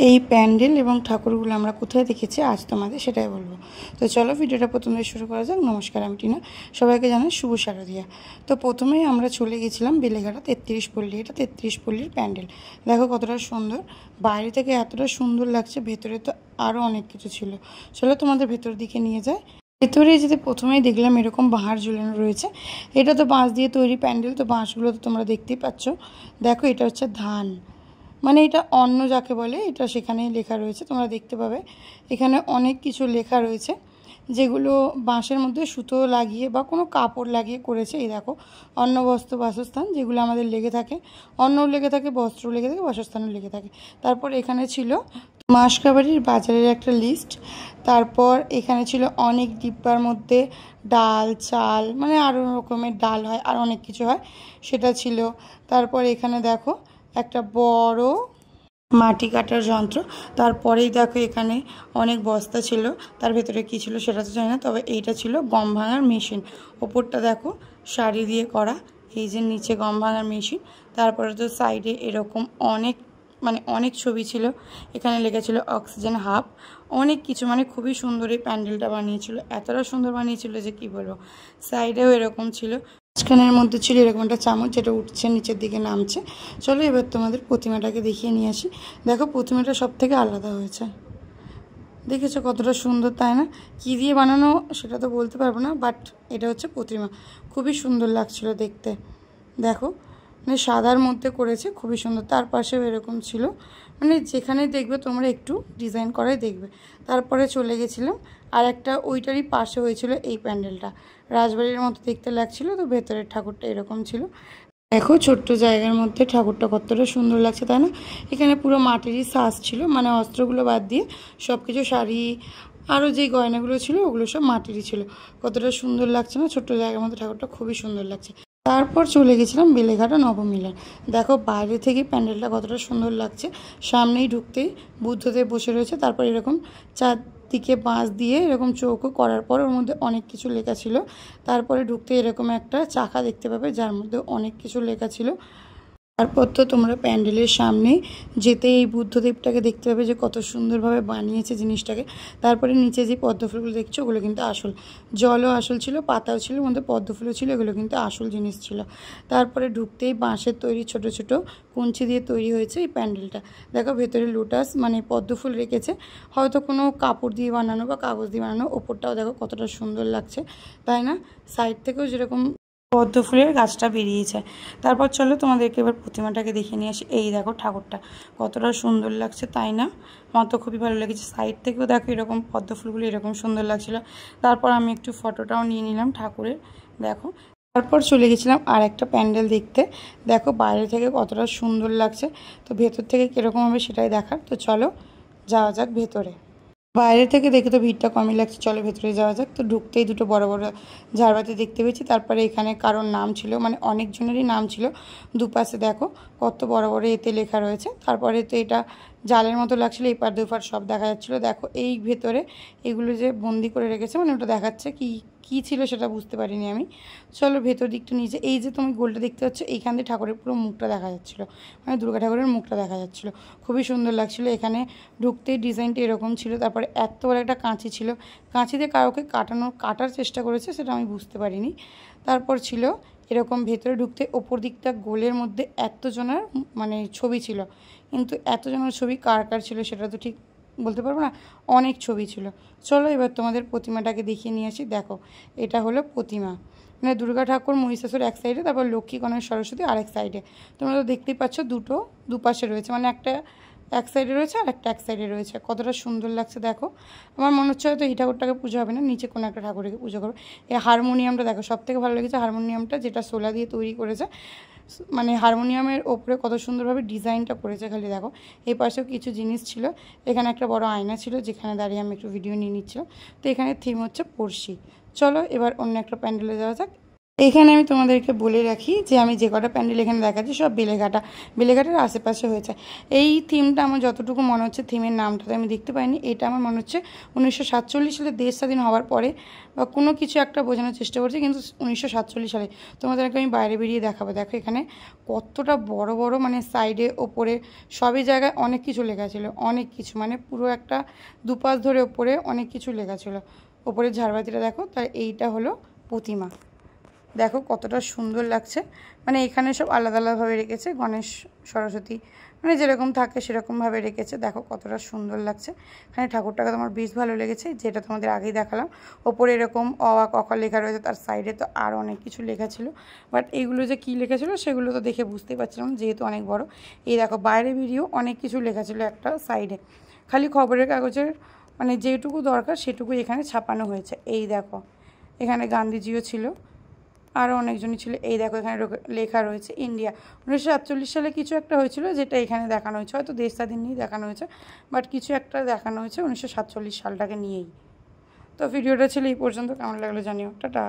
এই প্যান্ডেল এবং ঠাকুরগুলো আমরা কোথায় দেখেছি আজ তোমাদের সেটাই বলবো। তো চলো ভিডিওটা প্রথম থেকে শুরু করা যাক। নমস্কার, আমি টিনা, সবাইকে জানাই শুভ শারদিয়া। তো প্রথমেই আমরা চলে গেছিলাম বেলেঘাটা 33 পল্লী। এটা 33 পল্লীর প্যান্ডেল। দেখো কতটা সুন্দর, বাইরে থেকে এতটা সুন্দর লাগছে, ভেতরে তো আরও অনেক কিছু ছিল। চলো তোমাদের ভেতর দিকে নিয়ে যায়। ভেতরে যেতে প্রথমেই দেখলাম এরকম বাঁশ ঝুলানো রয়েছে। এটা তো বাঁশ দিয়ে তৈরি প্যান্ডেল, তো বাঁশগুলো তো তোমরা দেখতেই পাচ্ছ। দেখো এটা হচ্ছে ধান, মানে এটা অন্ন যাকে বলে, এটা সেখানেই লেখা রয়েছে, তোমরা দেখতে পাবে। এখানে অনেক কিছু লেখা রয়েছে যেগুলো বাঁশের মধ্যে সুতো লাগিয়ে বা কোনো কাপড় লাগিয়ে করেছে। এই দেখো, অন্ন বস্ত্র বাসস্থান, যেগুলো আমাদের লেগে থাকে, অন্নও লেগে থাকে, বস্ত্র লেগে থাকে, বাসস্থানও লেগে থাকে। তারপর এখানে ছিল মাসকাবাড়ির বাজারের একটা লিস্ট। তারপর এখানে ছিল অনেক ডিব্বার মধ্যে ডাল, চাল, মানে আরও রকমের ডাল হয় আর অনেক কিছু হয়, সেটা ছিল। তারপর এখানে দেখো একটা বড় মাটি কাটার যন্ত্র। তারপরেই দেখো এখানে অনেক বস্তা ছিল, তার ভেতরে কী ছিল সেটা তো জানি না, তবে এইটা ছিল গম ভাঙার মেশিন। ওপরটা দেখো শাড়ি দিয়ে করা, এই যে নিচে গম ভাঙার মেশিন। তারপরে তো সাইডে এরকম অনেক অনেক ছবি ছিল। এখানে লেগেছিল অক্সিজেন হাব, অনেক কিছু, মানে খুবই সুন্দর এই প্যান্ডেলটা বানিয়েছিল, এতটা সুন্দর বানিয়েছিল যে কি বলবো। সাইডেও এরকম ছিল, মাঝখানের মধ্যে ছিল এরকম একটা চামচ যেটা উঠছে নিচের দিকে নামছে। চলো এবার তোমাদের প্রতিমাটাকে দেখিয়ে নিয়ে আসি। দেখো প্রতিমাটা সব থেকে আলাদা হয়েছে, দেখেছো কতটা সুন্দর, তাই না? কী দিয়ে বানানো সেটা তো বলতে পারবো না, বাট এটা হচ্ছে প্রতিমা, খুবই সুন্দর লাগছিল দেখতে। দেখো মানে সাদার মধ্যে করেছে, খুবই সুন্দর। তার পাশেও এরকম ছিল, মানে যেখানে দেখবে তোমরা একটু ডিজাইন করাই দেখবে। তারপরে চলে গেছিলাম আর একটা ওইটারই পাশে হয়েছিল এই প্যান্ডেলটা, রাজবাড়ির মতো দেখতে লাগছিল। তো ভেতরের ঠাকুরটা এরকম ছিল। দেখো ছোট্ট জায়গার মধ্যে ঠাকুরটা কতটা সুন্দর লাগছে, তাই না? এখানে পুরো মাটিরই সাজ ছিল, মানে অস্ত্রগুলো বাদ দিয়ে সব কিছু, শাড়ি আরও যে গয়নাগুলো ছিল ওগুলো সব মাটিরই ছিল। কতটা সুন্দর লাগছে না, ছোট্ট জায়গার মধ্যে ঠাকুরটা খুবই সুন্দর লাগছে। তারপর চলে গেছিলাম বেলেঘাটা নবমিলন। দেখো বাইরে থেকে প্যান্ডেলটা কতটা সুন্দর লাগছে, সামনেই ঢুকতেই বুদ্ধদেব বসে রয়েছে। তারপর এরকম চারদিকে বাঁশ দিয়ে এরকম চৌকো করার পর ওর মধ্যে অনেক কিছু লেখা ছিল। তারপরে ঢুকতে এরকম একটা চাকা দেখতে পাবে যার মধ্যে অনেক কিছু লেখা ছিল। তারপর তো তোমরা প্যান্ডেলের সামনে যেতে এই বুদ্ধদেবটাকে দেখতে পাবে যে কত সুন্দরভাবে বানিয়েছে জিনিসটাকে। তারপরে নিচে যে পদ্মফুলগুলো দেখছো ওগুলো কিন্তু আসল, জলও আসল ছিল, পাতাও ছিল, মধ্যে পদ্মফুলও ছিল, এগুলো কিন্তু আসল জিনিস ছিল। তারপরে ঢুকতেই বাঁশের তৈরি ছোট ছোট কুঞ্চি দিয়ে তৈরি হয়েছে এই প্যান্ডেলটা। দেখো ভেতরে লোটাস মানে পদ্মফুল রেখেছে, হয়তো কোনো কাপড় দিয়ে বানানো বা কাগজ দিয়ে বানানো। ওপরটাও দেখো কতটা সুন্দর লাগছে, তাই না? সাইড থেকেও যেরকম পদ্ম ফুলের গাছটা বেরিয়েছে। তারপর চলো তোমাদেরকে এবার প্রতিমাটাকে দেখে নিয়ে আসি। এই দেখো ঠাকুরটা কতটা সুন্দর লাগছে, তাই না? আমার তো খুবই ভালো লেগেছে। সাইড থেকেও দেখো এরকম পদ্ম ফুলগুলো এরকম সুন্দর লাগছিল। তারপর আমি একটু ফটোটাও নিয়ে নিলাম ঠাকুরের, দেখো। তারপর চলে গেছিলাম আর একটা প্যান্ডেল দেখতে। দেখো বাইরে থেকে কতটা সুন্দর লাগছে, তো ভেতর থেকে কীরকম হবে সেটাই দেখার। তো চলো যাওয়া যাক ভেতরে। বাইরে থেকে দেখে তো ভিড়টা কমই লাগছে, চলো ভেতরে যাওয়া যাক। তো ঢুকতেই দুটো বড় বড় ঝাড়বাতি দেখতে পেয়েছি। তারপরে এখানে কারোর নাম ছিল, মানে অনেকজনেরই নাম ছিল। দুপাশে দেখো কত বড় বড় এতে লেখা রয়েছে। তারপরে তো এটা জালের মতো লাগছিলো, এপার দুপার সব দেখা যাচ্ছিলো। দেখো এই ভেতরে এগুলো যে বন্দি করে রেখেছে, মানে ওটা দেখাচ্ছে কি কী ছিল সেটা বুঝতে পারিনি আমি। চলো ভেতর দিকটা নিচে, এই যে তুমি গোলটা দেখতে পাচ্ছ, এইখান দিয়ে ঠাকুরের পুরো মুখটা দেখা যাচ্ছিলো, মানে দুর্গা ঠাকুরের মুখটা দেখা যাচ্ছিলো, খুবই সুন্দর লাগছিলো। এখানে ঢুকতেই ডিজাইনটা এরকম ছিল। তারপরে এত বড় একটা কাঁচি ছিল, কাঁচিতে কাউকে কাটার চেষ্টা করেছে সেটা আমি বুঝতে পারিনি। তারপর ছিল এরকম ভেতরে ঢুকতে ওপর দিকটা গোলের মধ্যে এতজনের মানে ছবি ছিল, কিন্তু এতজনের ছবি কার কার ছিল সেটা তো ঠিক বলতে পারবো না, অনেক ছবি ছিল। চলো এবার তোমাদের প্রতিমাটাকে দেখিয়ে নিয়ে আসি। দেখো এটা হলো প্রতিমা, মানে দুর্গা ঠাকুর মহিষাসুর এক সাইডে, তারপর লক্ষ্মী গণেশ সরস্বতী আরেক সাইডে। তোমরা তো দেখতেই পাচ্ছ দুটো দুপাশে রয়েছে, মানে একটা এক সাইডে রয়েছে আর একটা এক সাইডে রয়েছে। কতটা সুন্দর লাগছে দেখো। আমার মনে হচ্ছে হয়তো এই ঠাকুরটাকে পুজো হবে না, নিচে কোনো একটা ঠাকুরকে পুজো করবে। এই হারমোনিয়ামটা দেখো, সব থেকে ভালো লেগেছে হারমোনিয়ামটা, যেটা শোলা দিয়ে তৈরি করেছে, মানে হারমোনিয়ামের ওপরে কত সুন্দরভাবে ডিজাইনটা করেছে, খালি দেখো। এই পাশেও কিছু জিনিস ছিল, এখানে একটা বড় আয়না ছিল যেখানে দাঁড়িয়ে আমি একটু ভিডিও নিয়ে নিচ্ছিলাম। তো এখানে থিম হচ্ছে পড়শি। চলো এবার অন্য একটা প্যান্ডেলে যাওয়া যাক। এইখানে আমি তোমাদেরকে বলে রাখি যে আমি যে কটা প্যান্ডেল এখানে দেখাচ্ছি সব বেলেঘাটার আশেপাশে হয়েছে। এই থিমটা আমার যতটুকু মনে হচ্ছে, থিমের নামটা তো আমি দেখতে পাইনি, এটা আমার মনে হচ্ছে 1947 সালে দেশ স্বাধীন হওয়ার পরে বা কোনো কিছু একটা বোঝানোর চেষ্টা করছি, কিন্তু 1947 সালে। তোমাদেরকে আমি বাইরে বেরিয়ে দেখাবো। দেখো এখানে কতটা বড় বড় মানে সাইডে ওপরে সবই জায়গায় অনেক কিছু লেখা ছিল, অনেক কিছু মানে পুরো একটা দুপাশ ধরে ওপরে অনেক কিছু লেখা ছিল। ওপরে ঝাড়বাতিটা দেখো, তার এইটা হলো প্রতিমা। দেখো কতটা সুন্দর লাগছে, মানে এখানে সব আলাদা আলাদাভাবে রেখেছে, গণেশ সরস্বতী মানে যেরকম থাকে সেরকমভাবে রেখেছে। দেখো কতটা সুন্দর লাগছে। এখানে ঠাকুরটাকে তোমার বেশ ভালো লেগেছে, যেটা তোমাদের আগেই দেখালাম। ওপরে এরকম অ আ ক খ লেখা রয়েছে, তার সাইডে তো আর অনেক কিছু লেখা ছিল, বাট এইগুলো যে কী লেখা ছিল সেগুলো তো দেখে বুঝতেই পারছিলাম যেহেতু অনেক বড়। এই দেখো বাইরে বেরিয়েও অনেক কিছু লেখা ছিল একটা সাইডে, খালি খবরের কাগজের মানে যেটুকু দরকার সেটুকুই এখানে ছাপানো হয়েছে। এই দেখো এখানে গান্ধীজিও ছিল, আরও অনেকজনই ছিল। এই দেখো এখানে লেখা রয়েছে ইন্ডিয়া। 1948 সালে কিছু একটা হয়েছিল যেটা এখানে দেখানো হয়েছে, হয়তো দেশ স্বাধীন নিয়েই দেখানো হয়েছে, বাট কিছু একটা দেখানো হয়েছে 1947 সালটাকে নিয়েই। তো ভিডিওটা ছিল এই পর্যন্ত, কেমন লাগলো জানিও। টাটা।